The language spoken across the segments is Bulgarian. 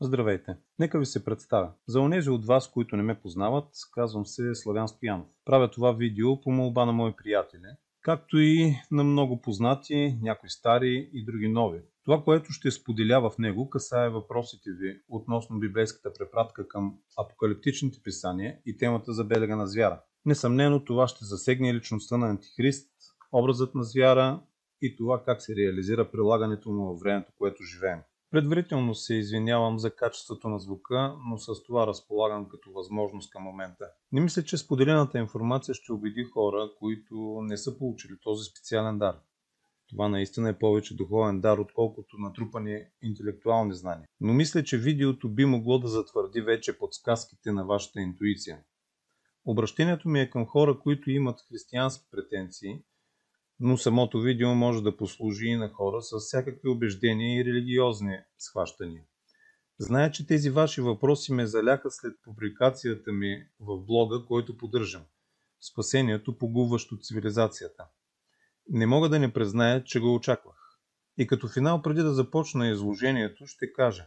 Здравейте! Нека ви се представя. За онези от вас, които не ме познават, казвам се Славян Стоянов. Правя това видео по молба на мои приятели, както и на много познати, някои стари и други нови. Това, което ще споделя в него, касае въпросите ви относно библейската препратка към апокалиптичните писания и темата за белега на звяра. Несъмнено това ще засегне личността на Антихрист, образът на звяра и това как се реализира прилагането му във времето, което живеем. Предварително се извинявам за качеството на звука, но с това разполагам като възможност към момента. Не мисля, че споделената информация ще убеди хора, които не са получили този специален дар. Това наистина е повече духовен дар, отколкото натрупани интелектуални знания. Но мисля, че видеото би могло да затвърди вече подсказките на вашата интуиция. Обращението ми е към хора, които имат християнски претенции, но самото видео може да послужи и на хора с всякакви убеждения и религиозни схващания. Зная, че тези ваши въпроси ме заляха след публикацията ми в блога, който поддържам. Спасението, погубващо цивилизацията. Не мога да не призная, че го очаквах. И като финал, преди да започна изложението, ще кажа: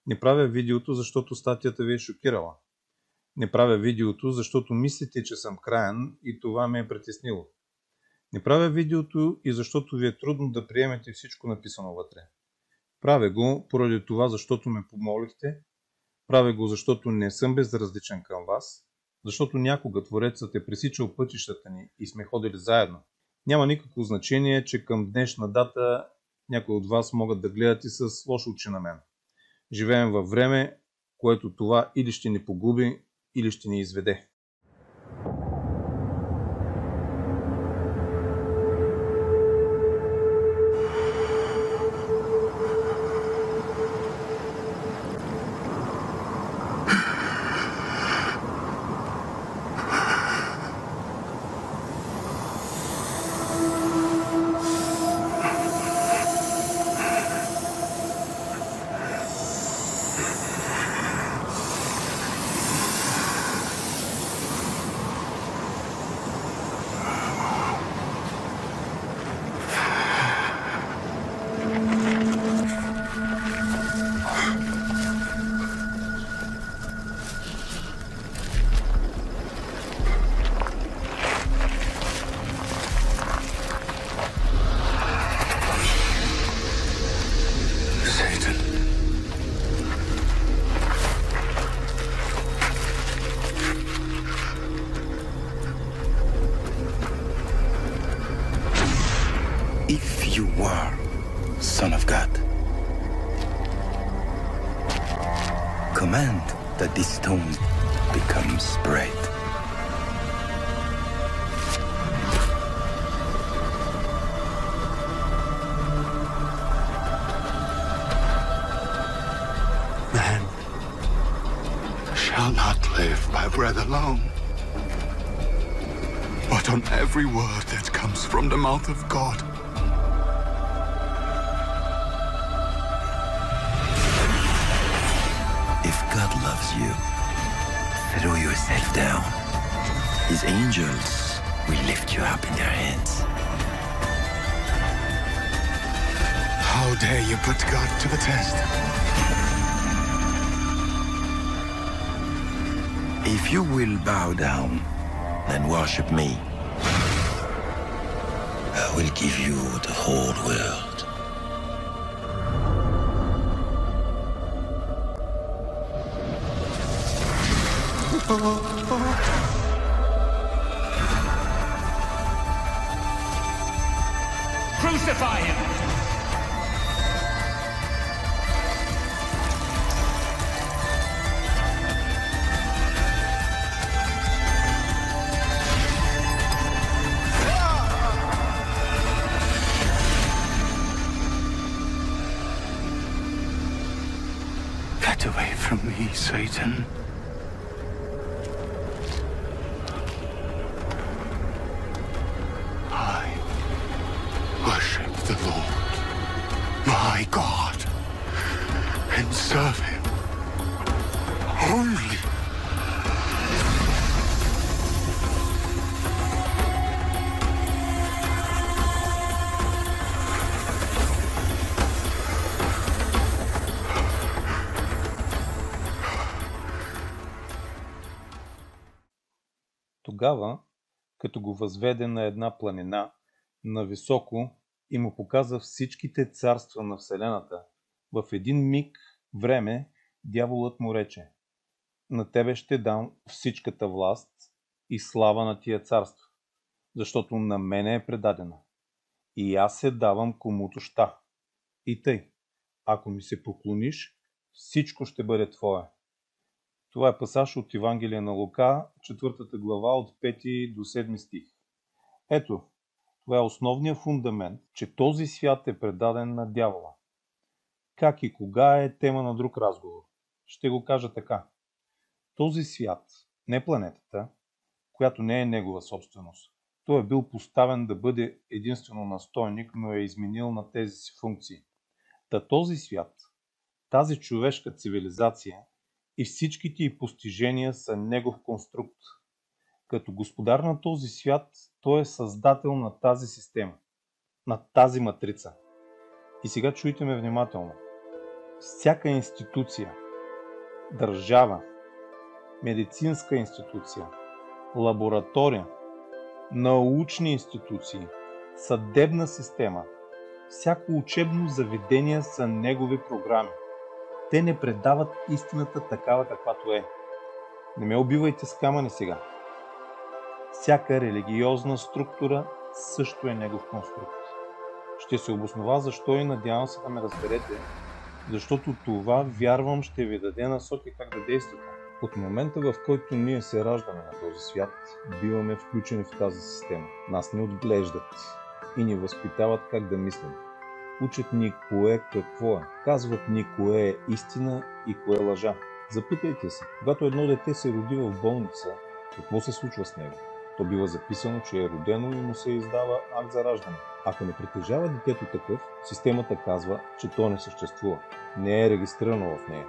не правя видеото, защото статията ви е шокирала. Не правя видеото, защото мислите, че съм краен и това ме е притеснило. Не правя видеото и защото ви е трудно да приемете всичко написано вътре. Правя го поради това, защото ме помолихте. Правя го, защото не съм безразличен към вас. Защото някога Творецът е пресичал пътищата ни и сме ходили заедно. Няма никакво значение, че към днешна дата някои от вас могат да гледат и с лошо очи на мен. Живеем във време, което това или ще ни погуби, или ще ни изведе. If you were Son of God, command that this stone becomes bread. Man shall not live by bread alone, but on every word that comes from the mouth of God. If God loves you, throw yourself down. His angels will lift you up in their hands. How dare you put God to the test? If you will bow down and worship me, I will give you the whole world. Crucify him! Get away from me, Satan. I worship the Lord, my God, and serve him only. Тогава, като го възведе на една планина, нависоко и му показа всичките царства на Вселената, в един миг време дяволът му рече: на тебе ще дам всичката власт и слава на тия царства, защото на мене е предадена. И аз се давам комуто ща. И тъй, ако ми се поклониш, всичко ще бъде твое. Това е пасаж от Евангелие на Лука, 4 глава от 5 до 7 стих. Ето, това е основният фундамент, че този свят е предаден на дявола. Как и кога е тема на друг разговор. Ще го кажа така. Този свят, не планетата, която не е негова собственост, той е бил поставен да бъде единствено настойник, но е изменил на тези си функции. Та този свят, тази човешка цивилизация и всичките й постижения са негов конструкт. Като господар на този свят, той е създател на тази система, на тази матрица. И сега чуйте ме внимателно. Всяка институция, държава, медицинска институция, лаборатория, научни институции, съдебна система, всяко учебно заведение са негови програми. Те не предават истината такава, каквато е. Не ме убивайте с камъни сега. Всяка религиозна структура също е негов конструкт. Ще се обоснова защо и надявам се да ме разберете, защото това, вярвам, ще ви даде насоки как да действате. От момента, в който ние се раждаме на този свят, биваме включени в тази система. Нас ни отглеждат и ни възпитават как да мислим. Учат ни кое какво е. Казват ни кое е истина и кое е лъжа. Запитайте се, когато едно дете се роди в болница, какво се случва с него? То бива записано, че е родено и му се издава акт за раждане. Ако не притежава детето такъв, системата казва, че то не съществува. Не е регистрирано в нея.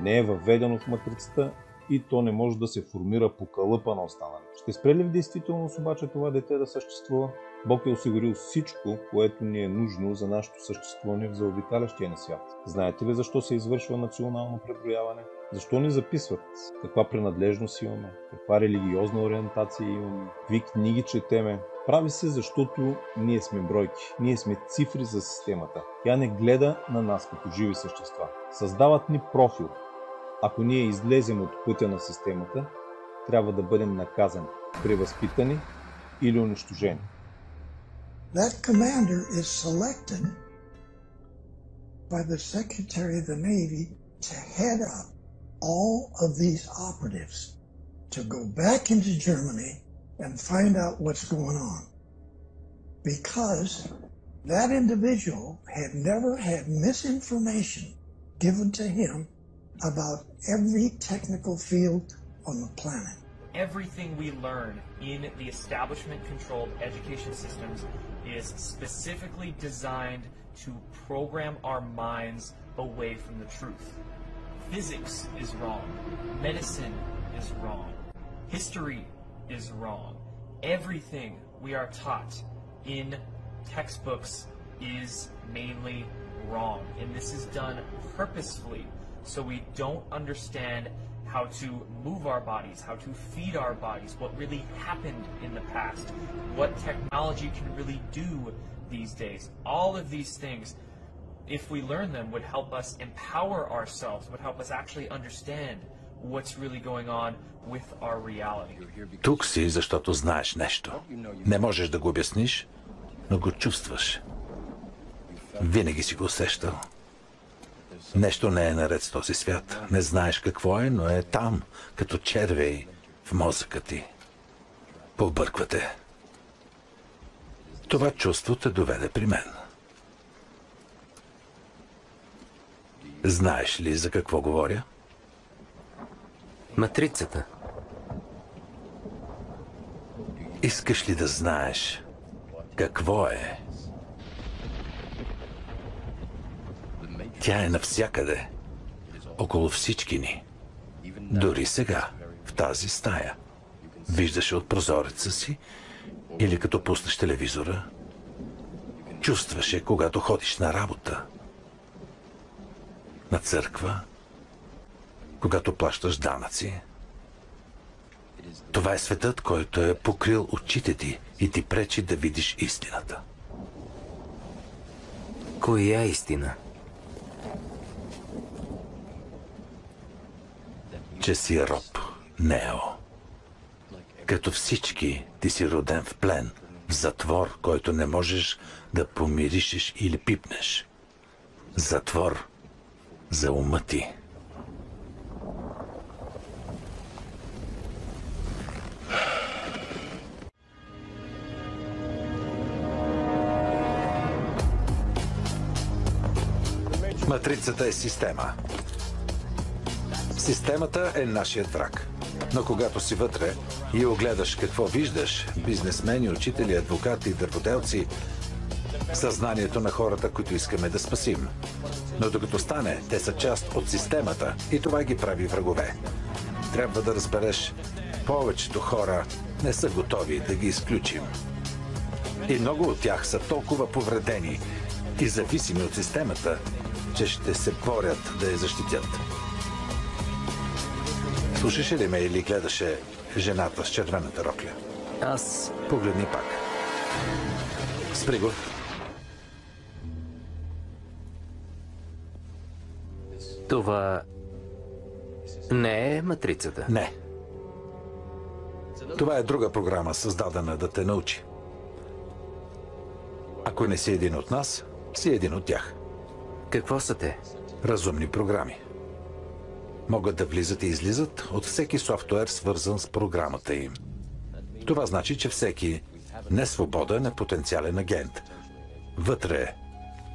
Не е въведено в матрицата и то не може да се формира по калъпа на останалите. Ще спре ли в действителност обаче това дете да съществува? Бог е осигурил всичко, което ни е нужно за нашето съществуване в заобикалящия ни свят. Знаете ли защо се извършва национално преброяване? Защо ни записват? Каква принадлежност имаме? Каква религиозна ориентация имаме? Какви книги четеме? Прави се, защото ние сме бройки. Ние сме цифри за системата. Тя не гледа на нас като живи същества. Създават ни профил. Ако ние излезем от пътя на системата, трябва да бъдем наказани, превъзпитани или унищожени. That commander is selected by the Secretary of the Navy to head up all of these operatives, to go back into Germany and find out what's going on. Because that individual had never had misinformation given to him about every technical field on the planet. Everything we learn in the establishment-controlled education systems is specifically designed to program our minds away from the truth. Physics is wrong. Medicine is wrong. History is wrong. Everything we are taught in textbooks is mainly wrong. And this is done purposefully so we don't understand how to move our bodies, how to feed our bodies, what really happened in the past, what technology can really do these days. All of these things, if we learn them, would help us empower ourselves, would help us actually understand what's really going on with our reality. Тук си, защото знаеш нещо. Не можеш да го обясниш, но го чувстваш. Винаги си го усещал. Нещо не е наред с този свят. Не знаеш какво е, но е там, като червей в мозъка ти. Побърквате. Това чувство те доведе при мен. Знаеш ли за какво говоря? Матрицата. Искаш ли да знаеш какво е? Тя е навсякъде, около всички ни. Дори сега, в тази стая. Виждаш от прозореца си или като пуснеш телевизора. Чувстваш когато ходиш на работа, на църква, когато плащаш данъци. Това е светът, който е покрил очите ти и ти пречи да видиш истината. Коя истина? Че си роб, Нео. Като всички, ти си роден в плен, в затвор, който не можеш да помиришеш или пипнеш. Затвор за ума ти. Матрицата е система. Системата е нашият враг. Но когато си вътре и огледаш какво виждаш, бизнесмени, учители, адвокати, дърводелци, съзнанието на хората, които искаме да спасим. Но докато стане, те са част от системата и това ги прави врагове. Трябва да разбереш, повечето хора не са готови да ги изключим. И много от тях са толкова повредени и зависими от системата, че ще се борят да я защитят. Слушаше ли ме или гледаше жената с червената рокля? Аз... Погледни пак. Спри го. Това... не е матрицата. Не. Това е друга програма, създадена да те научи. Ако не си един от нас, си един от тях. Какво са те? Разумни програми. Могат да влизат и излизат от всеки софтуер, свързан с програмата им. Това значи, че всеки несвободен е потенциален агент. Вътре,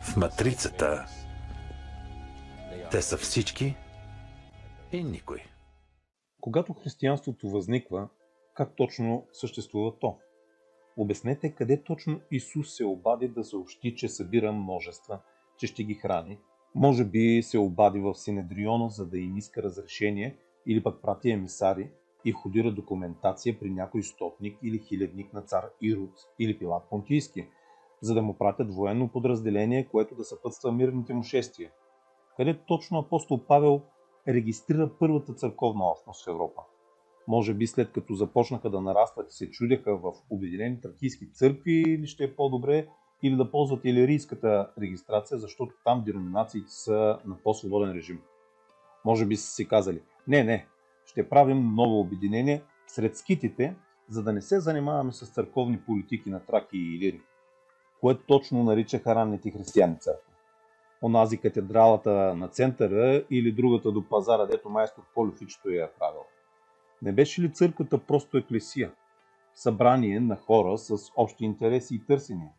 в матрицата, те са всички и никой. Когато християнството възниква, как точно съществува то? Обяснете къде точно Исус се обади да съобщи, че събира множества, че ще ги храни. Може би се обади в Синедриона, за да им иска разрешение, или пък прати емисари и входира документация при някой стотник или хилядник на цар Ирод или Пилат Понтийски, за да му пратят военно подразделение, което да съпътства мирните му шествия. Къде точно апостол Павел регистрира първата църковна общност в Европа? Може би след като започнаха да нарастват и се чудяха в обединени тракийски църкви, или ще е по-добре, или да ползват илирийската регистрация, защото там деноминациите са на по-свободен режим. Може би са си казали, не, ще правим ново обединение сред скитите, за да не се занимаваме с църковни политики на Траки и Илири, което точно наричаха ранните християни църкви. Онази катедралата на центъра или другата до пазара, дето майстор Полюфичето я е правил. Не беше ли църквата просто еклесия? Събрание на хора с общи интереси и търсения?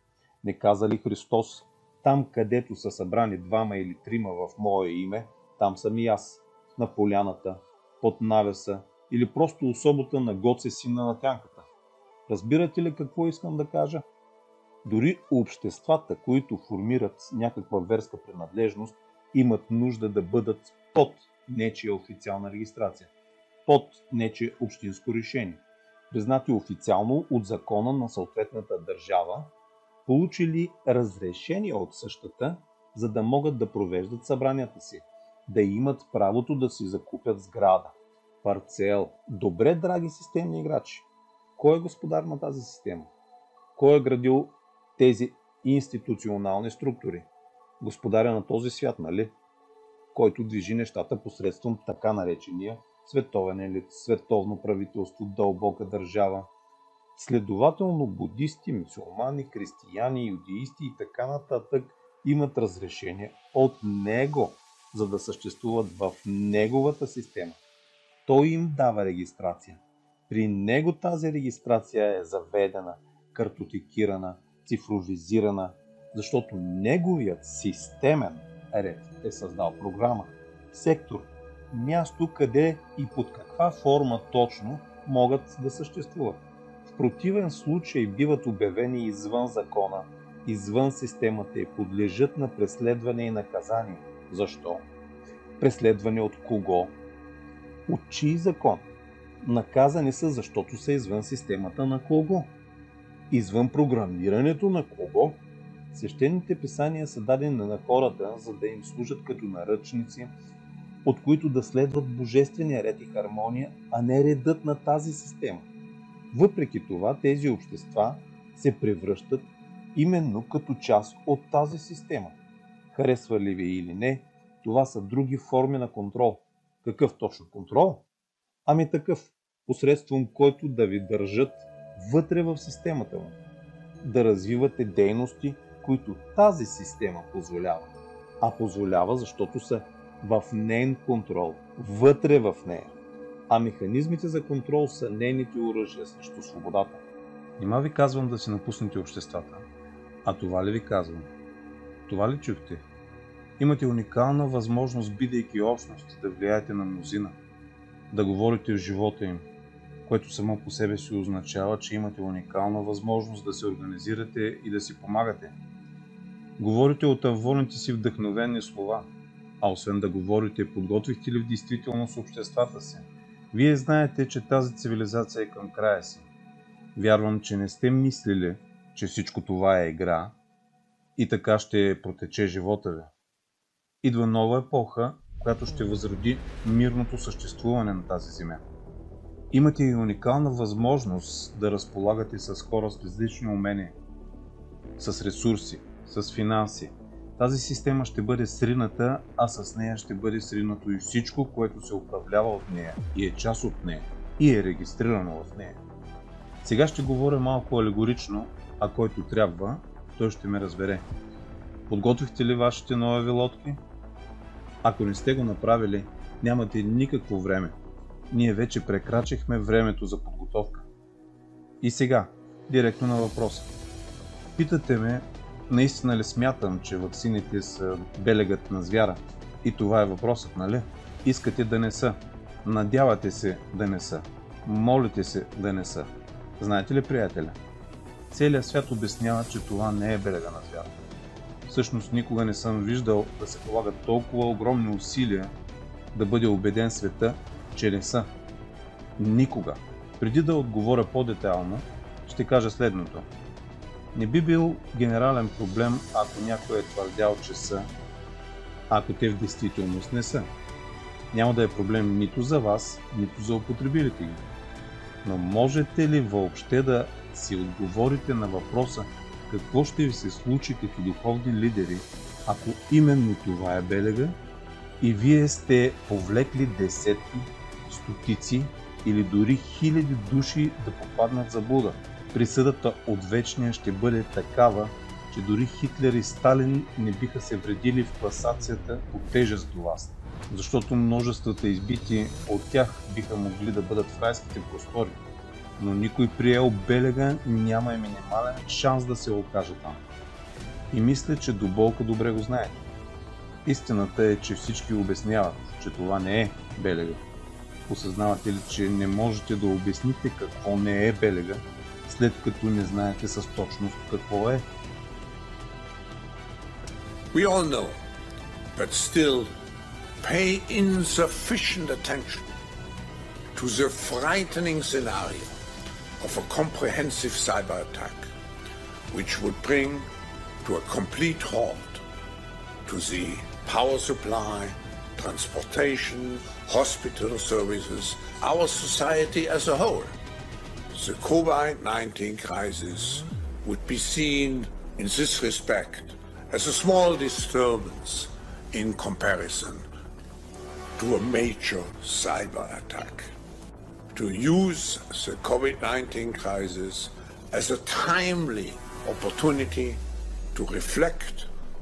Не каза ли Христос, там където са събрани двама или трима в Мое име, там съм и аз, на поляната, под навеса или просто особата на Гоце, сина на Тянката? Разбирате ли какво искам да кажа? Дори обществата, които формират някаква верска принадлежност, имат нужда да бъдат под нечия официална регистрация, под нечие общинско решение, признати официално от закона на съответната държава, получили разрешение от същата, за да могат да провеждат събранията си, да имат правото да си закупят сграда, парцел. Добре, драги системни играчи, кой е господар на тази система? Кой е градил тези институционални структури? Господаря на този свят, нали? Който движи нещата посредством така наречения световен елит, световно правителство, дълбока държава. Следователно будисти, мюсюлмани, християни, юдеисти и така нататък имат разрешение от него, за да съществуват в неговата система. Той им дава регистрация. При него тази регистрация е заведена, картотекирана, цифровизирана, защото неговият системен ред е създал програма, сектор, място къде и под каква форма точно могат да съществуват. В противен случай биват обявени извън закона, извън системата и подлежат на преследване и наказание. Защо? Преследване от кого? От чий закон? Наказани са, защото са извън системата на кого? Извън програмирането на кого? Свещените писания са дадени на хората, за да им служат като наръчници от които да следват божествения ред и хармония, а не редът на тази система. Въпреки това, тези общества се превръщат именно като част от тази система. Харесва ли ви или не, това са други форми на контрол. Какъв точно контрол? Ами такъв, посредством който да ви държат вътре в системата му. Да развивате дейности, които тази система позволява. А позволява, защото са в нейн контрол, вътре в нея. А механизмите за контрол са нейните оръжия срещу свободата. Нима ви казвам да си напуснете обществата. А това ли ви казвам? Това ли чухте? Имате уникална възможност, бидейки общности, да влияете на мнозина, да говорите в живота им, което само по себе си означава, че имате уникална възможност да се организирате и да си помагате. Говорите от волните си вдъхновени слова, а освен да говорите, подготвихте ли в действителност обществата си? Вие знаете, че тази цивилизация е към края си. Вярвам, че не сте мислили, че всичко това е игра и така ще протече живота ви. Идва нова епоха, която ще възроди мирното съществуване на тази земя. Имате и уникална възможност да разполагате с хора с различни умения, с ресурси, с финанси. Тази система ще бъде срината, а с нея ще бъде сринато и всичко, което се управлява от нея и е част от нея и е регистрирано в нея. Сега ще говоря малко алегорично, а който трябва, той ще ме разбере. Подготвихте ли вашите нови лодки? Ако не сте го направили, нямате никакво време. Ние вече прекрачихме времето за подготовка. И сега, директно на въпроса. Питате ме, наистина ли смятам, че ваксините са белегът на звяра? И това е въпросът, нали? Искате да не са. Надявате се да не са. Молите се да не са. Знаете ли, приятеля? Целият свят обяснява, че това не е белега на звяра. Всъщност никога не съм виждал да се полагат толкова огромни усилия да бъде убеден света, че не са. Никога. Преди да отговоря по-детайлно, ще кажа следното. Не би бил генерален проблем, ако някой е твърдял, че са, ако те в действителност не са. Няма да е проблем нито за вас, нито за употребилите ги. Но можете ли въобще да си отговорите на въпроса какво ще ви се случи като духовни лидери, ако именно това е белега и вие сте повлекли десетки, стотици или дори хиляди души да попаднат в заблуда? Присъдата от вечния ще бъде такава, че дори Хитлер и Сталин не биха се вредили в класацията по тежест до вас, защото множествата избити от тях биха могли да бъдат в райските простори, но никой приел белега няма и минимален шанс да се окаже там. И мисля, че до болка добре го знаете. Истината е, че всички обясняват, че това не е белега. Осъзнавате ли, че не можете да обясните какво не е белега, след като не знаете с точност какво е? We all know, but still pay insufficient attention to the frightening scenario of a comprehensive cyber attack, which would bring to a complete halt to the power supply, transportation, hospital services, our society as a whole. The COVID-19 crisis would be seen in this respect as a small disturbance in comparison to a major cyber attack. To use the COVID-19 crisis as a timely opportunity to reflect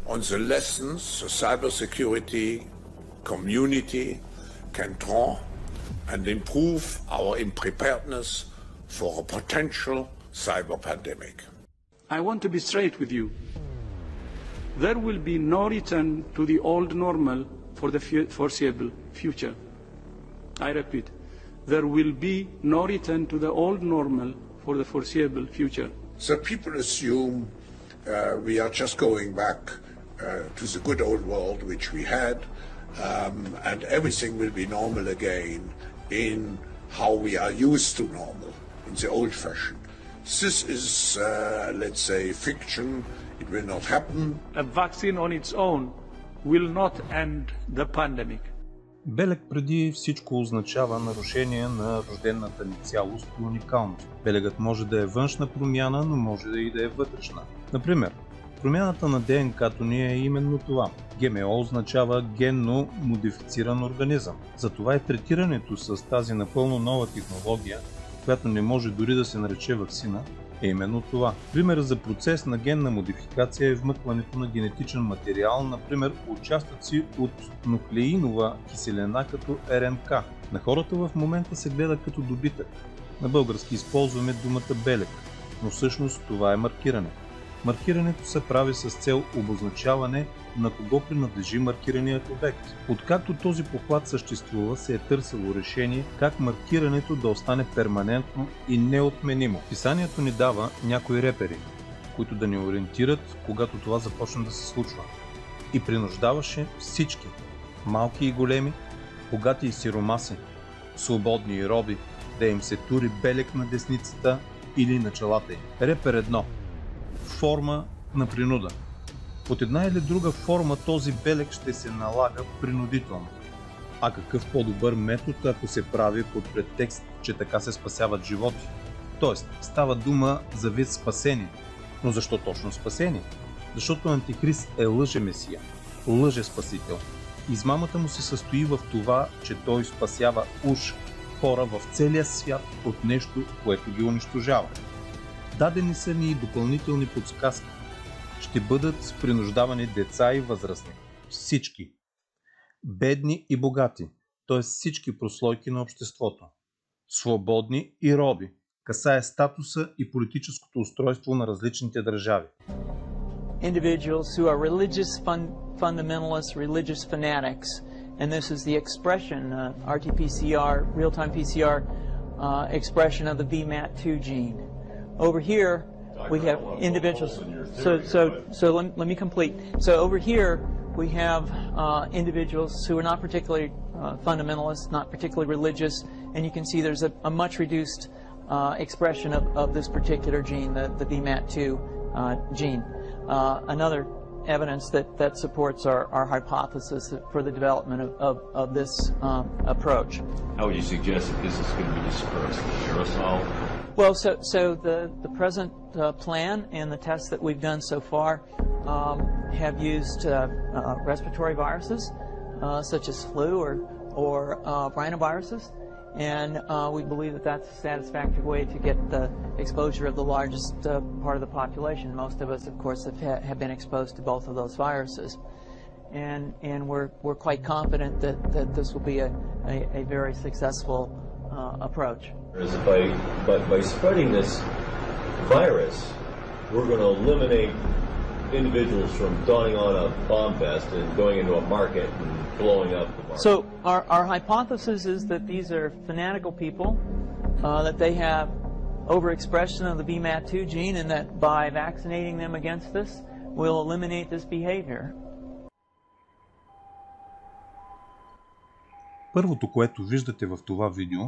on the lessons the cybersecurity community can draw and improve our preparedness for a potential cyber pandemic. I want to be straight with you. There will be no return to the old normal for the foreseeable future. I repeat, there will be no return to the old normal for the foreseeable future. So people assume we are just going back to the good old world which we had, and everything will be normal again in how we are used to normal, in the old fashion. This is, let's say, fiction. It will not happen. A vaccine on its own will not end the pandemic. Белег преди всичко означава нарушение на рождената ни цялост и уникалност. Белегът може да е външна промяна, но може и да е вътрешна. Например, промяната на ДНК-то ни е именно това. ГМО означава генно модифициран организъм. Затова и третирането с тази напълно нова технология, която не може дори да се нарече ваксина, е именно това. Пример за процес на генна модификация е вмъкването на генетичен материал, например участъци от нуклеинова киселина като РНК. На хората в момента се гледа като добитък. На български използваме думата белег, но всъщност това е маркиране. Маркирането се прави с цел обозначаване на кого принадлежи маркираният обект. Откакто този похват съществува, се е търсило решение как маркирането да остане перманентно и неотменимо. Писанието ни дава някои репери, които да ни ориентират, когато това започне да се случва. И принуждаваше всички, малки и големи, богати и сиромаси, свободни и роби, да им се тури белег на десницата или на челата им. Репер 1. Форма на принуда. Под една или друга форма този белег ще се налага принудително. А какъв по-добър метод, ако се прави под претекст, че така се спасяват животи? Тоест, става дума за вид спасение. Но защо точно спасение? Защото Антихрист е лъже-месия, лъже-спасител. Измамата му се състои в това, че той спасява уж хора в целия свят от нещо, което ги унищожава. Дадени са ни и допълнителни подсказки. Ще бъдат принуждавани деца и възрастни. Всички. Бедни и богати, т.е. всички прослойки на обществото. Свободни и роби. Касае статуса и политическото устройство на различните държави. Individuals who are religious fundamentalists, religious fanatics, and this is the expression, RT-PCR, real-time PCR expression of the VMAT2 gene. Over here, we have individuals. So let me complete. So over here, we have individuals who are not particularly fundamentalists, not particularly religious, and you can see there's a much reduced expression of this particular gene, the VMAT2 gene. Another evidence that supports our hypothesis for the development of this approach. How would you suggest that this is going to be dispersed? Aerosol? Well, so the present plan and the tests that we've done so far have used respiratory viruses such as flu or rhinoviruses, and we believe that that's a satisfactory way to get the exposure of the largest part of the population. Most of us, of course, have been exposed to both of those viruses, and we're quite confident that this will be a very successful approach. By spreading this virus, we're going to eliminate individuals from donning on a bomb vest and going into a market and blowing up the market. So our hypothesis is that these are fanatical people, that they have overexpression of the VMAT2 gene, and that by vaccinating them against this, we'll eliminate this behavior. Първото, което виждате в това видео,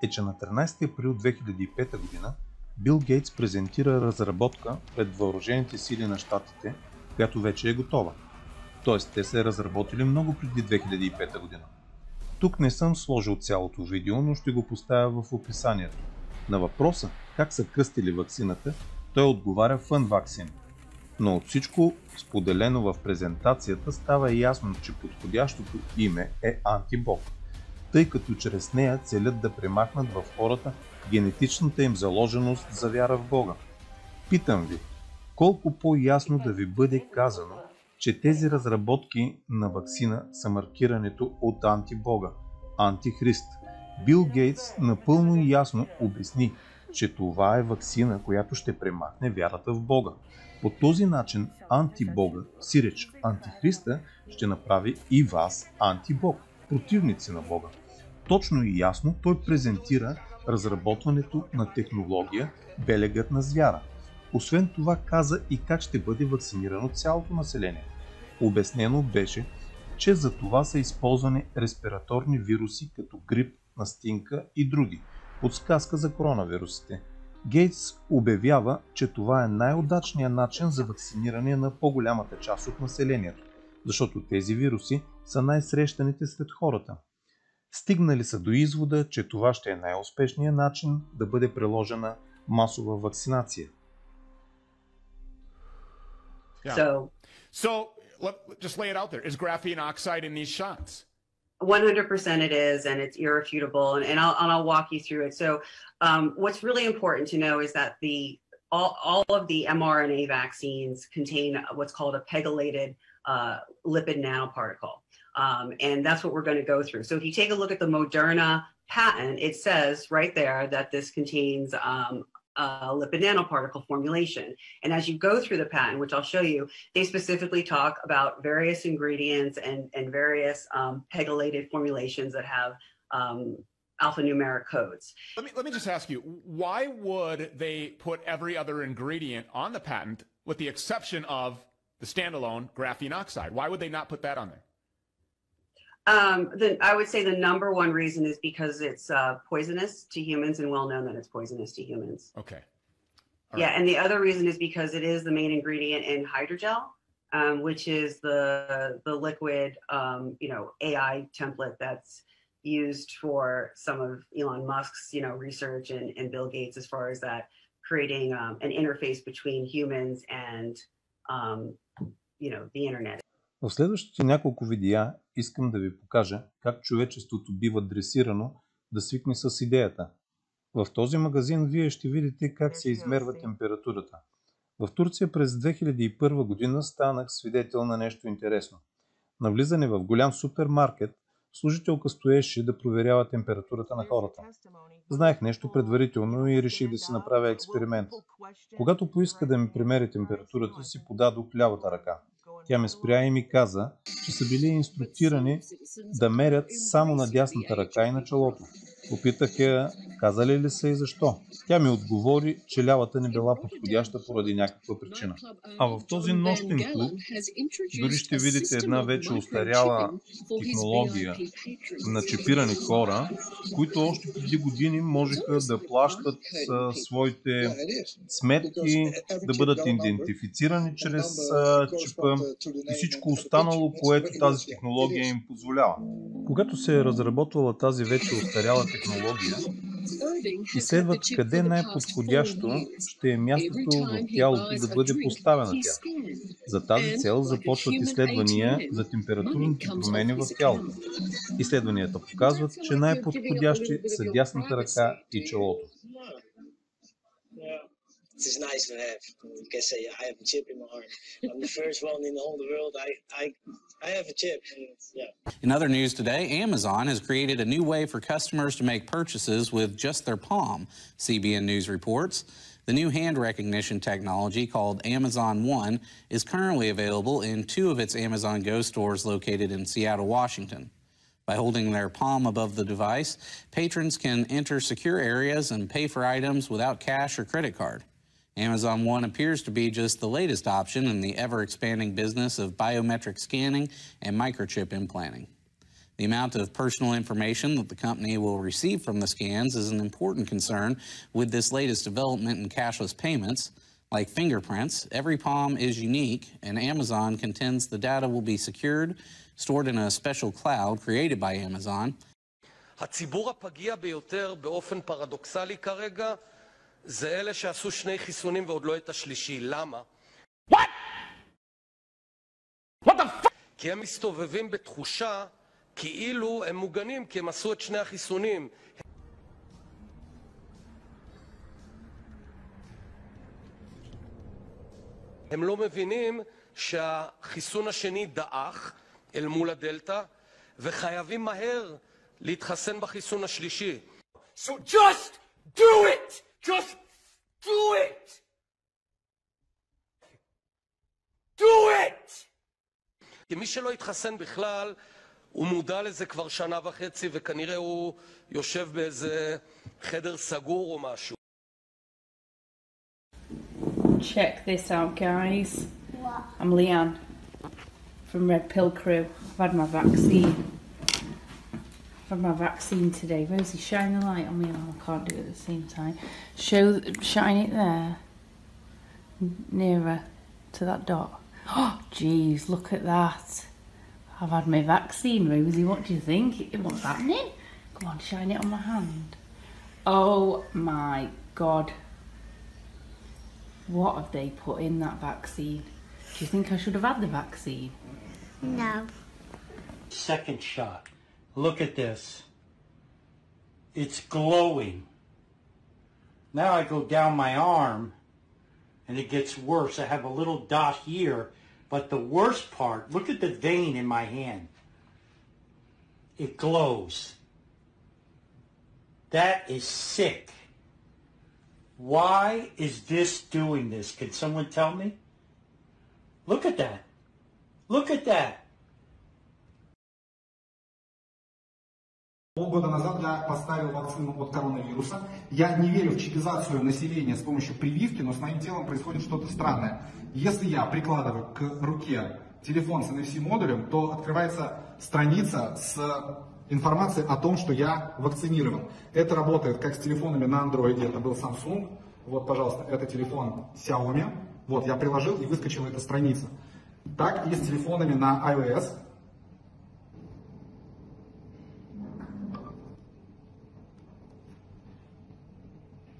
е, че на 13 април 2005 година Бил Гейтс презентира разработка пред въоръжените сили на щатите, която вече е готова. Тоест, те се разработили много преди 2005 година. Тук не съм сложил цялото видео, но ще го поставя в описанието. На въпроса как са кръстили ваксината, той отговаря Funvaccine. Но от всичко споделено в презентацията става ясно, че подходящото име е антибог, тъй като чрез нея целят да премахнат в хората генетичната им заложеност за вяра в Бога. Питам ви, колко по-ясно да ви бъде казано, че тези разработки на ваксина са маркирането от антибога, антихрист. Бил Гейтс напълно и ясно обясни, че това е ваксина, която ще премахне вярата в Бога. По този начин антибога, сиреч антихриста, ще направи и вас антибог, противници на Бога. Точно и ясно той презентира разработването на технология белегът на звяра. Освен това каза и как ще бъде вакцинирано цялото население. Обяснено беше, че за това са използвани респираторни вируси като грип, настинка и други. Подсказка за коронавирусите. Гейтс обявява, че това е най-удачният начин за вакциниране на по-голямата част от населението, защото тези вируси са най-срещаните сред хората. Стигнали са до извода, че това ще е най-успешният начин да бъде приложена масова вакцинация. Yeah. So just lay it out there. Is graphene oxide in these shots? 100% it is, and it's irrefutable, and I'll walk you through it. So what's really important to know is that all of the mRNA vaccines contain what's called a pegylated lipid nanoparticle. And that's what we're going to go through. So if you take a look at the Moderna patent, it says right there that this contains a lipid nanoparticle formulation. And as you go through the patent, which I'll show you, they specifically talk about various ingredients and various pegylated formulations that have alphanumeric codes. Let me just ask you, why would they put every other ingredient on the patent with the exception of the standalone graphene oxide? Why would they not put that on there? I would say the number one reason is because it's poisonous to humans, and well known that it's poisonous to humans. Okay. Yeah, and the other reason is because it is the main ingredient in hydrogel, which is the liquid, AI template that's used for some of Elon Musk's, research and Bill Gates as far as that creating an interface between humans and, the internet. В следващите няколко видеа искам да ви покажа как човечеството бива дресирано да свикне с идеята. В този магазин вие ще видите как се измерва температурата. В Турция през 2001 година станах свидетел на нещо интересно. На влизане в голям супермаркет, служителка стоеше да проверява температурата на хората. Знаех нещо предварително и реших да си направя експеримент. Когато поиска да ми премери температурата, си подадох лявата ръка. Тя ме спря и ми каза, че са били инструктирани да мерят само на дясната ръка и на челото. Попитах я, казали ли са и защо. Тя ми отговори, че лявата не била подходяща поради някаква причина. А в този нощен клуб дори ще видите една вече устаряла технология на чипирани хора, които още преди години можеха да плащат своите сметки, да бъдат идентифицирани чрез чипа и всичко останало, което тази технология им позволява. Когато се е разработвала тази вече устаряла технология, изследват къде най-подходящо ще е мястото в тялото да бъде поставена тя. За тази цел започват изследвания за температурните промени в тялото. Изследванията показват, че най-подходящи са дясната ръка и челото. It's nice to have. You can say I have a chip in my arm. I'm the first one in the whole world. I have a chip. Yeah. In other news today, Amazon has created a new way for customers to make purchases with just their palm, CBN News reports. The new hand recognition technology called Amazon One is currently available in 2 of its Amazon Go stores located in Seattle, Washington. By holding their palm above the device, patrons can enter secure areas and pay for items without cash or credit card. Amazon One appears to be just the latest option in the ever-expanding business of biometric scanning and microchip implanting. The amount of personal information that the company will receive from the scans is an important concern with this latest development in cashless payments. Like fingerprints, every palm is unique, and Amazon contends the data will be secured, stored in a special cloud created by Amazon. הציבור הפגיע ביותר באופן פרדוקסלי כרגע זה אלה שעשו 2 חיסונים ועוד לא את השלישי. למה? What? What the fuck? כי הם מסתובבים בתחושה כאילו הם מוגנים כי הם עשו את 2 החיסונים. הם לא מבינים שהחיסון השני דעך אל מול הדלטה וחייבים מהר להתחסן בחיסון השלישי. So just do it! Just do it! Do it! כי מי שלא יתחסן בכלל, הוא מודע לזה כבר 1.5 שנה וכנראה הוא יושב באיזה חדר סגור או משהו. Check this out, guys. What? I'm Leanne from Red Pill Crew. I've had my vaccine. Today. Rosie, shine the light on me. Oh, I can't do it at the same time. Shine it there. Nearer to that dot. Oh, jeez, look at that. I've had my vaccine, Rosie. What do you think? What's happening? Go on, shine it on my hand. Oh my God. What have they put in that vaccine? Do you think I should have had the vaccine? No. Second shot. Look at this. It's glowing. Now I go down my arm and it gets worse. I have a little dot here, but the worst part, look at the vein in my hand. It glows. That is sick. Why is this doing this? Can someone tell me? Look at that. Look at that. Полгода назад я поставил вакцину от коронавируса. Я не верю в чипизацию населения с помощью прививки, но с моим телом происходит что-то странное. Если я прикладываю к руке телефон с NFC-модулем, то открывается страница с информацией о том, что я вакцинирован. Это работает как с телефонами на Android, это был Samsung. Вот, пожалуйста, это телефон Xiaomi. Вот, я приложил и выскочила эта страница. Так и с телефонами на iOS.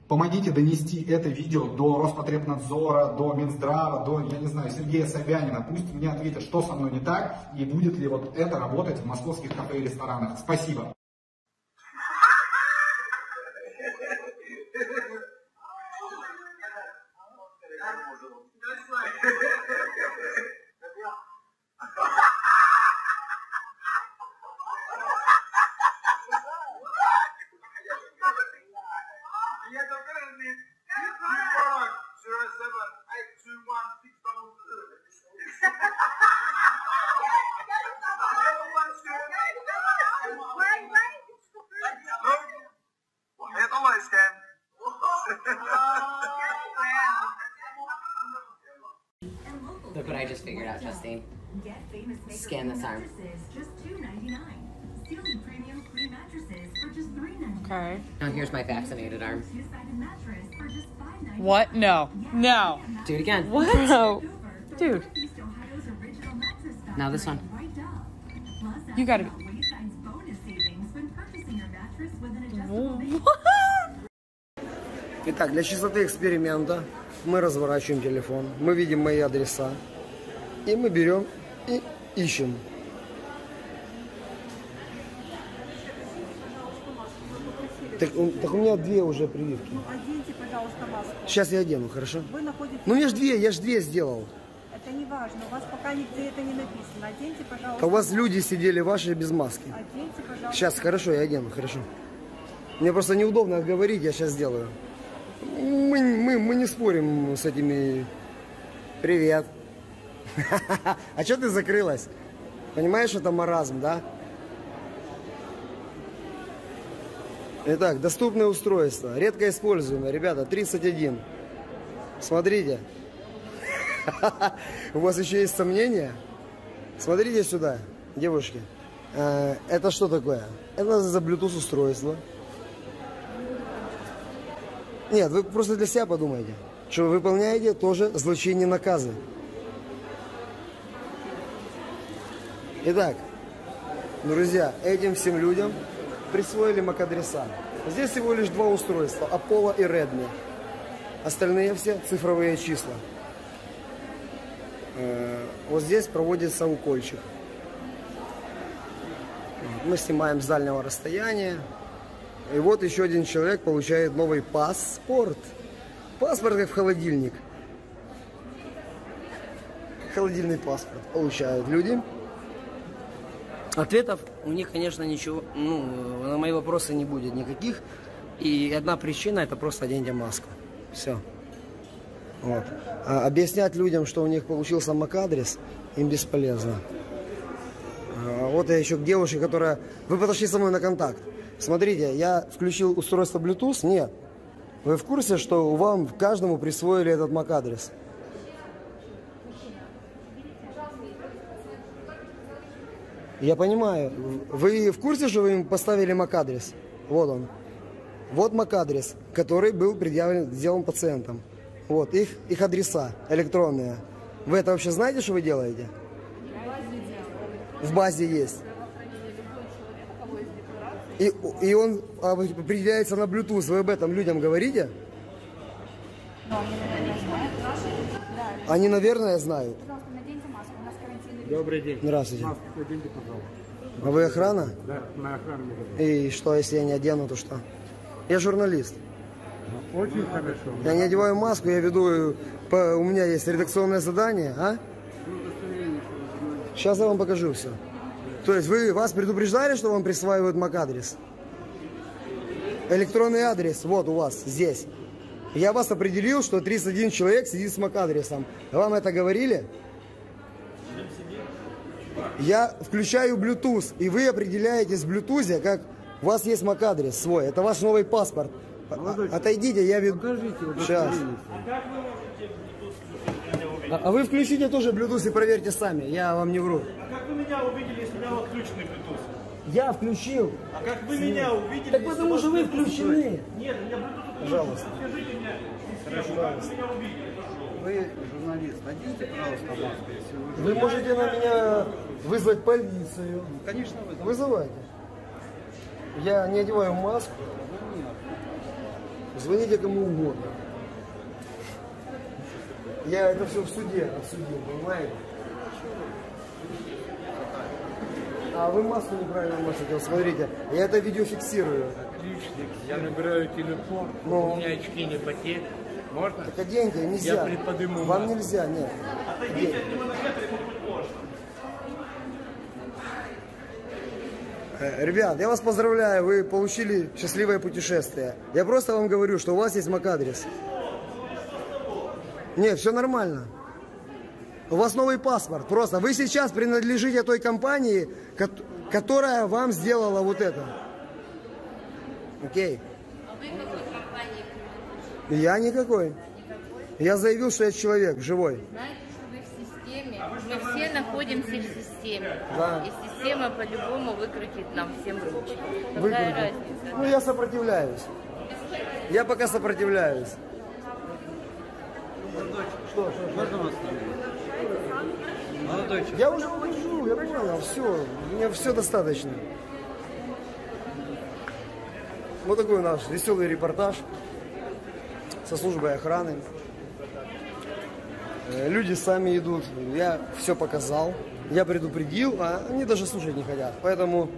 Помогите донести это видео до Роспотребнадзора, до Минздрава, до, я не знаю, Сергея Собянина. Пусть мне ответят, что со мной не так, и будет ли вот это работать в московских кафе и ресторанах. Спасибо. Look what I just figured out, Justine. Scan this arm. Okay. Now here's my vaccinated arm. What? No. No. Do it again. What? No. Dude. Now this one. You gotta be... Итак, для чистоты эксперимента мы разворачиваем телефон, мы видим мои адреса, и мы берем и ищем. Так у меня две уже прививки. Оденьте, пожалуйста, маску. Сейчас я одену, хорошо? Вы находитесь... Ну я ж две сделал. Это не важно, у вас пока нигде это не написано. Оденьте, пожалуйста. У вас люди сидели ваши без маски. Оденьте, пожалуйста. Сейчас, хорошо, я одену, хорошо. Мне просто неудобно говорить, я сейчас сделаю. Мы не спорим с этими... Привет. А что ты закрылась? Понимаешь, это маразм, да? Итак, доступное устройство. Редко используемое. Ребята, 31. Смотрите. У вас еще есть сомнения? Смотрите сюда, девушки. Это что такое? Это за Bluetooth устройство. Нет, вы просто для себя подумайте, что вы выполняете тоже злочинные наказы. Итак, друзья, этим всем людям присвоили MAC-адреса. Здесь всего лишь два устройства, Apollo и Redmi. Остальные все цифровые числа. Вот здесь проводится укольчик. Мы снимаем с дальнего расстояния. И вот еще один человек получает новый паспорт. Паспорт как в холодильник. Холодильный паспорт получают люди. Ответов у них, конечно, ничего, на мои вопросы не будет никаких. И одна причина — это просто оденьте маску. Все. Вот. А объяснять людям, что у них получился MAC-адрес, им бесполезно. Вот я еще к девушке, которая... Вы подошли со мной на контакт. Смотрите, я включил устройство Bluetooth. Нет. Вы в курсе, что вам каждому присвоили этот MAC-адрес? Я понимаю. Вы в курсе, что вы им поставили MAC-адрес? Вот он. Вот MAC-адрес, который был предъявлен, сделан пациентам. Вот, их адреса электронные. Вы это вообще знаете, что вы делаете? В базе есть. И он определяется на Bluetooth. Вы об этом людям говорите? Они, наверное, знают. Добрый день. Здравствуйте. Маску оденьте, пожалуйста. А вы охрана? Да, на охрану. И что, если я не одену, то что? Я журналист. Очень хорошо. Я не одеваю маску, я веду... У меня есть редакционное задание, а? Сейчас я вам покажу все. То есть вас предупреждали, что вам присваивают MAC-адрес? Электронный адрес, вот у вас, здесь. Я вас определил, что 31 человек сидит с MAC-адресом. Вам это говорили? Я включаю Bluetooth, и вы определяетесь в Bluetooth, как у вас есть MAC-адрес свой. Это ваш новый паспорт. Отойдите, я веду... Сейчас. А вы включите тоже Bluetooth и проверьте сами, я вам не вру. А как вы меня увидели, если у меня отключенный Bluetooth? Я включил. А как вы меня увидели? Так потому что вы включены. Нет, у меня Bluetooth. Пожалуйста. Скажите мне, Хорошо. как вы меня увидели? Вы журналист, оденьте, пожалуйста, маску. Если Вы можете на меня вызвать полицию. Конечно, Вызывайте. Я не одеваю маску. Звоните кому угодно. Я это все в суде отсудил, понимаете? А вы маску неправильно носите. Вот смотрите, я это видео фиксирую. Отлично. Я набираю телефон, у меня очки не потеют. Можно? Так оденьте, нельзя. Я приподниму. Вам нельзя, нет. Отойдите от демоногетра, ему будет позже. Ребят, я вас поздравляю, вы получили счастливое путешествие. Я просто вам говорю, что у вас есть MAC-адрес. Нет, все нормально. У вас новый паспорт. Просто вы сейчас принадлежите той компании, которая вам сделала вот это. Окей. А вы какой компании? Я никакой. Я заявил, что я человек, живой. Знаете, что вы в системе? Мы все находимся в системе. Да. И система по-любому выкрутит нам всем ручки. Какая Выкрутит. разница? Ну, я сопротивляюсь. Я пока сопротивляюсь. Что? Можно вас? Молодой человек. Я уже ухожу, я понял, все, мне все достаточно. Вот такой наш веселый репортаж со службой охраны. Люди сами идут, я все показал, я предупредил, а они даже слушать не хотят. Поэтому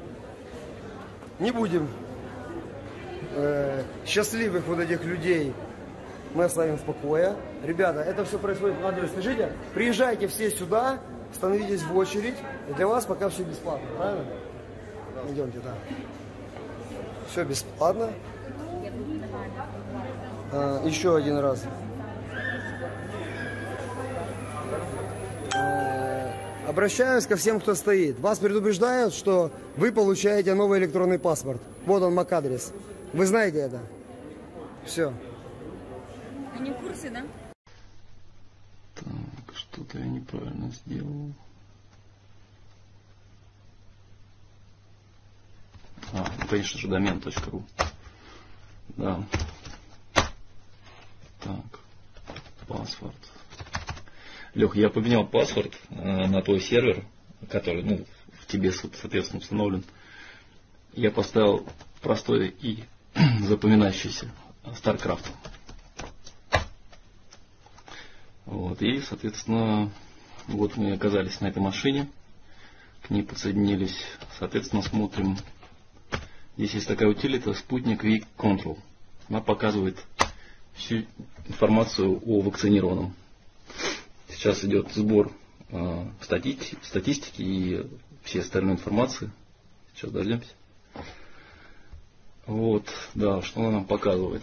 не будем счастливых вот этих людей мы оставим в покое. Ребята, это все происходит в адрес. Скажите, приезжайте все сюда, становитесь в очередь. И для вас пока все бесплатно, правильно? Идемте, да. Все бесплатно. Еще один раз. Обращаюсь ко всем, кто стоит. Вас предупреждают, что вы получаете новый электронный паспорт. Вот он, MAC-адрес. Вы знаете это? Все. Они в курсе, да? Так, что-то я неправильно сделал. Конечно же, домен.ру. Да. Так. Паспорт. Лех, я поменял паспорт на твой сервер, который, в тебе, соответственно, установлен. Я поставил простой и запоминающийся StarCraft. Вот, и, соответственно, вот мы оказались на этой машине. К ней подсоединились. Соответственно, смотрим. Здесь есть такая утилита Спутник V Control. Она показывает всю информацию о вакцинированном. Сейчас идет сбор статистики и всей остальной информации. Сейчас дождемся. Вот, да, что она нам показывает.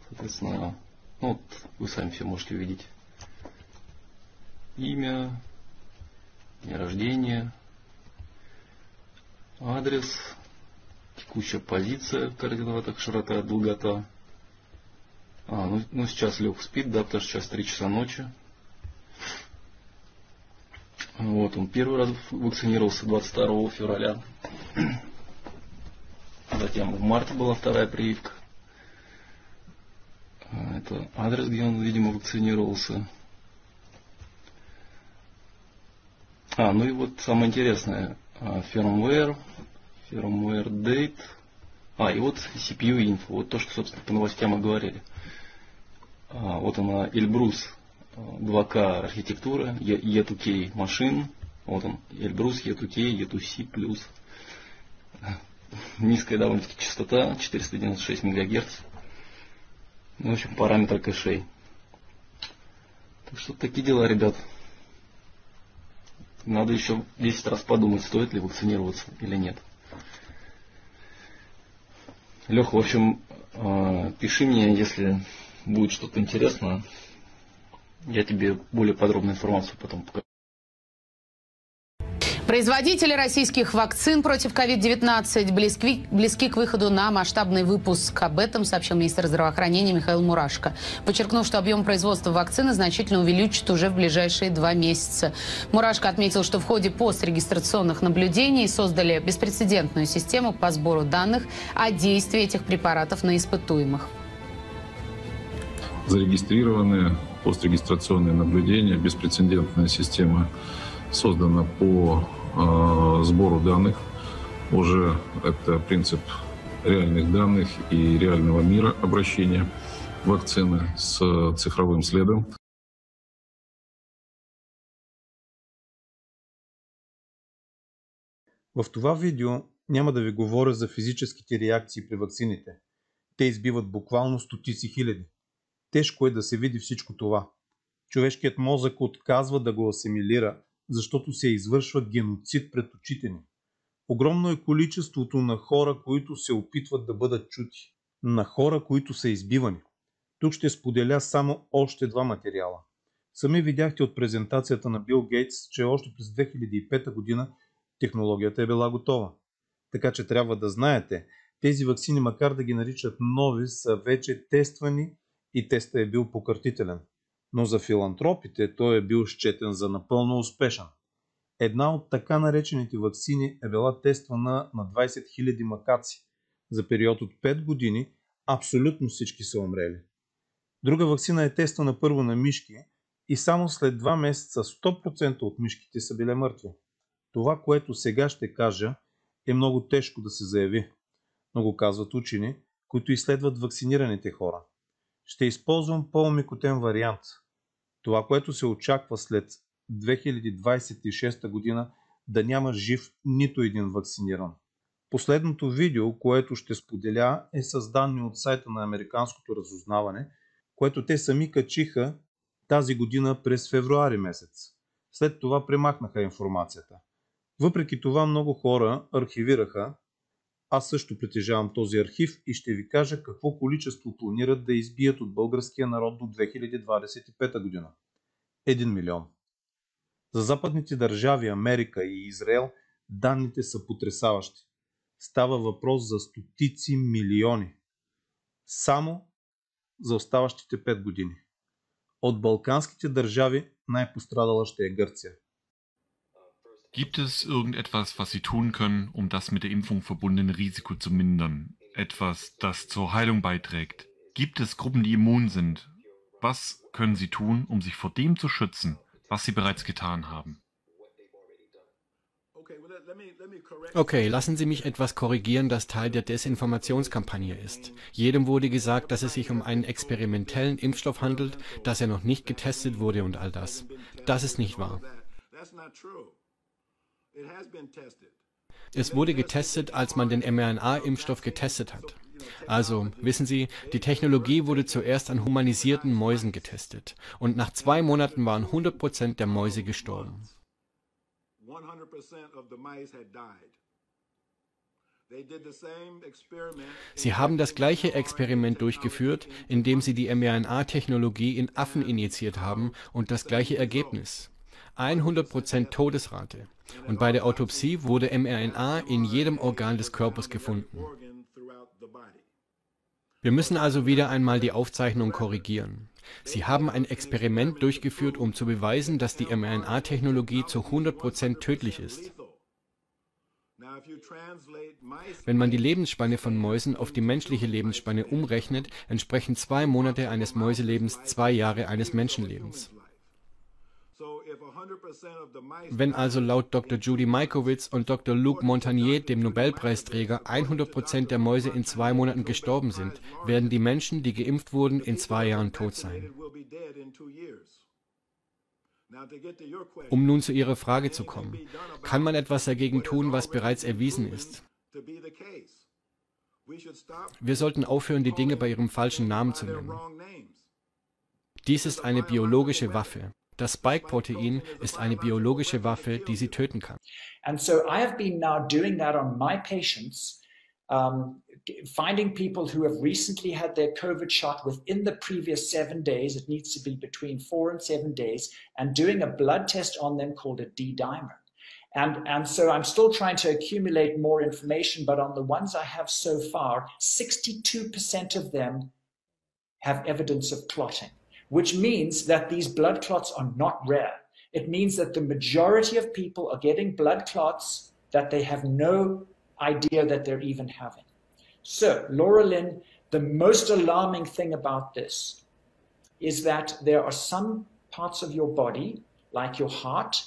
Соответственно, вы сами все можете увидеть. Имя, день рождения, адрес, текущая позиция, координатах, широта, долгота. Сейчас Лех спит, да, потому что сейчас 3 часа ночи. Вот, он первый раз вакцинировался 22 февраля. Затем в марте была вторая прививка. Это адрес, где он, видимо, вакцинировался. И вот самое интересное. Firmware Firmware date. И вот CPU info. Вот то, что, собственно, по новостям и говорили. Вот она, Эльбрус 2К архитектура, E2K машин. Вот он, Эльбрус, E2K, E2C+. Низкая довольно-таки частота, 496 МГц. В общем, параметры кэшей. Так что такие дела, ребят. Надо еще 10 раз подумать, стоит ли вакцинироваться или нет. Лех, в общем, пиши мне, если будет что-то интересно. Я тебе более подробную информацию потом покажу. Производители российских вакцин против COVID-19 близки к выходу на масштабный выпуск. Об этом сообщил министр здравоохранения Михаил Мурашко, подчеркнув, что объем производства вакцины значительно увеличит уже в ближайшие 2 месяца. Мурашко отметил, что в ходе пострегистрационных наблюдений создали беспрецедентную систему по сбору данных о действии этих препаратов на испытуемых. Зарегистрированные пострегистрационные наблюдения, беспрецедентная система создана по сбору данных. Уже это принцип реальных данных и реального мира обращения вакцины с цифровым следом. В това видео няма да ви говоря за физическите реакции при ваксините. Те избиват буквално стотици хиляди. Тежко е да се види всичко това. Човешкият мозък отказва да го асимилира, защото се извършва геноцид пред очите ни. Огромно е количеството на хора, които се опитват да бъдат чути. На хора, които са избивани. Тук ще споделя само още 2 материала. Сами видяхте от презентацията на Бил Гейтс, че още през 2005 година технологията е била готова. Така че трябва да знаете, тези ваксини, макар да ги наричат нови, са вече тествани и тестът е бил покъртителен. Но за филантропите той е бил счетен за напълно успешен. Една от така наречените ваксини е била тествана на 20 000 макаци. За период от 5 години абсолютно всички са умрели. Друга ваксина е тествана първо на мишки и само след 2 месеца 100% от мишките са били мъртви. Това, което сега ще кажа, е много тежко да се заяви, но го казват учени, които изследват вакцинираните хора. Ще използвам по-омекотен вариант. Това, което се очаква след 2026 година, да няма жив нито един вакциниран. Последното видео, което ще споделя, е с данни от сайта на Американското разузнаване, което те сами качиха тази година през февруари месец. След това премахнаха информацията. Въпреки това много хора архивираха. Аз също притежавам този архив и ще ви кажа какво количество планират да избият от българския народ до 2025 година. 1 милион. За западните държави, Америка и Израел, данните са потресаващи. Става въпрос за стотици милиони. Само за оставащите 5 години. От балканските държави най-пострадала ще е Гърция. Gibt es irgendetwas, was Sie tun können, um das mit der Impfung verbundene Risiko zu mindern? Etwas, das zur Heilung beiträgt? Gibt es Gruppen, die immun sind? Was können Sie tun, um sich vor dem zu schützen, was Sie bereits getan haben? Okay, lassen Sie mich etwas korrigieren, das Teil der Desinformationskampagne ist. Jedem wurde gesagt, dass es sich um einen experimentellen Impfstoff handelt, dass er noch nicht getestet wurde und all das. Das ist nicht wahr. Es wurde getestet, als man den mRNA-Impfstoff getestet hat. Also, wissen Sie, die Technologie wurde zuerst an humanisierten Mäusen getestet. Und nach 2 Monaten waren 100% der Mäuse gestorben. Sie haben das gleiche Experiment durchgeführt, indem sie die mRNA-Technologie in Affen injiziert haben und das gleiche Ergebnis. 100% Todesrate. Und bei der Autopsie wurde mRNA in jedem Organ des Körpers gefunden. Wir müssen also wieder einmal die Aufzeichnung korrigieren. Sie haben ein Experiment durchgeführt, um zu beweisen, dass die mRNA-Technologie zu 100% tödlich ist. Wenn man die Lebensspanne von Mäusen auf die menschliche Lebensspanne umrechnet, entsprechen 2 Monate eines Mäuselebens 2 Jahre eines Menschenlebens. Wenn also laut Dr. Judy Mikovits und Dr. Luc Montagnier, dem Nobelpreisträger, 100% der Mäuse in 2 Monaten gestorben sind, werden die Menschen, die geimpft wurden, in 2 Jahren tot sein. Um nun zu Ihrer Frage zu kommen, kann man etwas dagegen tun, was bereits erwiesen ist? Wir sollten aufhören, die Dinge bei ihrem falschen Namen zu nennen. Dies ist eine biologische Waffe. Das Spike-Protein ist eine biologische Waffe, die sie töten kann. And so I have been now doing that on my patients, finding people who have recently had their COVID shot within the previous 7 days. It needs to be between 4 and 7 days, and doing a blood test on them called a D-dimer. And so I'm still trying to accumulate more information, but on the ones I have so far, 62% of them have evidence of clotting, which means that these blood clots are not rare. It means that the majority of people are getting blood clots that they have no idea that they're even having. So, Laura Lynn, the most alarming thing about this is that there are some parts of your body, like your heart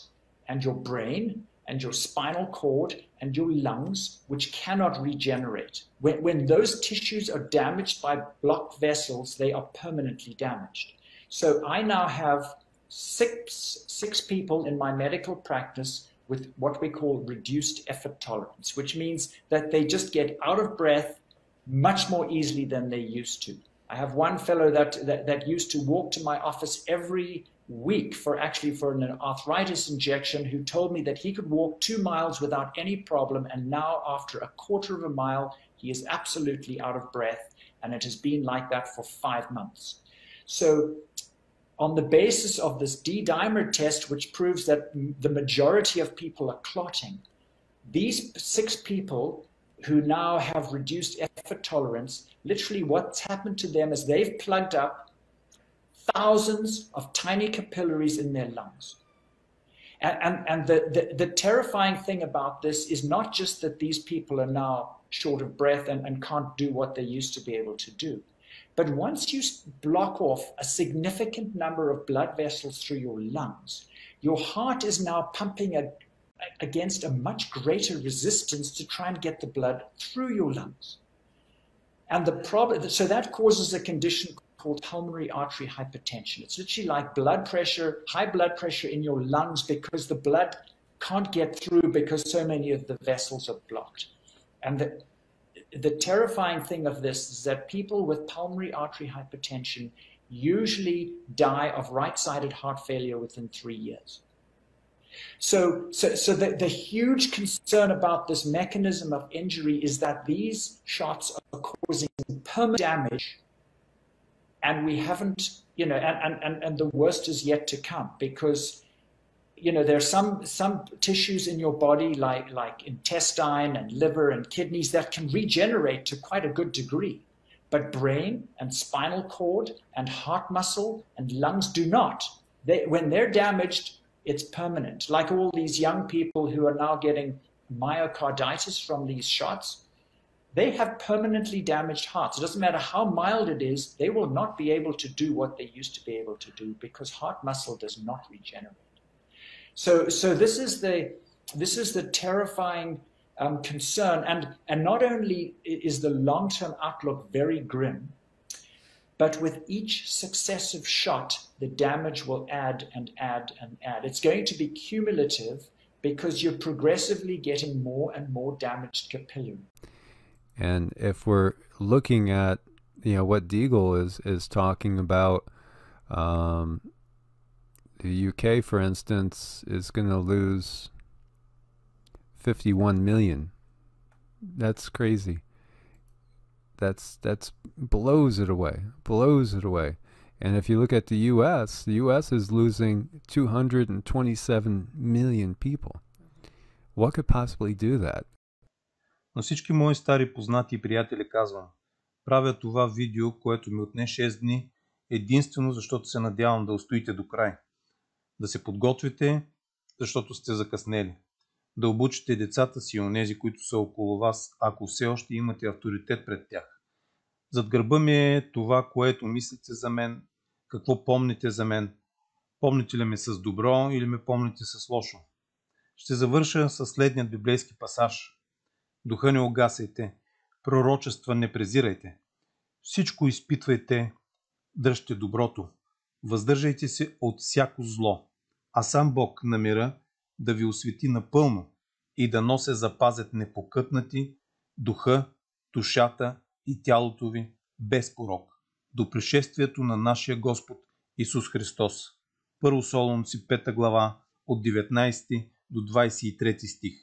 and your brain and your spinal cord and your lungs, which cannot regenerate. When those tissues are damaged by blocked vessels, they are permanently damaged. So I now have six people in my medical practice with what we call reduced effort tolerance, which means that they just get out of breath much more easily than they used to. I have one fellow that used to walk to my office every week for an arthritis injection, who told me that he could walk 2 miles without any problem, and now after a quarter of a mile he is absolutely out of breath, and it has been like that for 5 months. So on the basis of this D-dimer test, which proves that the majority of people are clotting, these 6 people who now have reduced effort tolerance, literally what's happened to them is they've plugged up thousands of tiny capillaries in their lungs. And the terrifying thing about this is not just that these people are now short of breath and can't do what they used to be able to do, but once you block off a significant number of blood vessels through your lungs, your heart is now pumping against a much greater resistance to try and get the blood through your lungs. And the problem, so that causes a condition called pulmonary artery hypertension. It's literally like blood pressure, high blood pressure in your lungs, because the blood can't get through because so many of the vessels are blocked. And the terrifying thing of this is that people with pulmonary artery hypertension usually die of right-sided heart failure within 3 years. So the huge concern about this mechanism of injury is that these shots are causing permanent damage, and we haven't, and the worst is yet to come, because, there are some tissues in your body, like intestine and liver and kidneys, that can regenerate to quite a good degree, but brain and spinal cord and heart muscle and lungs do not. When they're damaged, it's permanent. Like all these young people who are now getting myocarditis from these shots, they have permanently damaged hearts. It doesn't matter how mild it is, they will not be able to do what they used to be able to do, because heart muscle does not regenerate. So this is the terrifying concern, and not only is the long-term outlook very grim, but with each successive shot, the damage will add and add and add. It's going to be cumulative, because you're progressively getting more and more damaged capillary. And if we're looking at, what Deagle is talking about, the UK, for instance, is going to lose 51 million. That's crazy. That's blows it away. And if you look at the US is losing 227 million people. What could possibly do that? На всички мои стари познати и приятели казвам: правя това видео, което ми отне 6 дни, единствено защото се надявам да устоите до край. Да се подготвите, защото сте закъснели. Да обучите децата си и онези, които са около вас, ако все още имате авторитет пред тях. Зад гърба ми е това, което мислите за мен, какво помните за мен. Помните ли ме с добро или ме помните с лошо? Ще завърша със следният библейски пасаж. Духа не угасяйте, пророчества не презирайте. Всичко изпитвайте, дръжте доброто. Въздържайте се от всяко зло. А сам Бог на мира да ви освети напълно и дано се запазят непокътнати духа, душата и тялото ви без порок. До пришествието на нашия Господ Исус Христос. 1 Солунци 5 глава от 19 до 23 стих.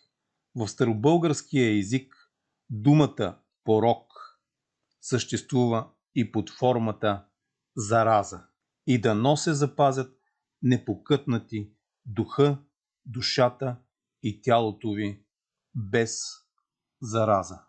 В старобългарския език думата порок съществува и под формата зараза. И дано се запазят непокътнати духа, душата и тялото ви без зараза.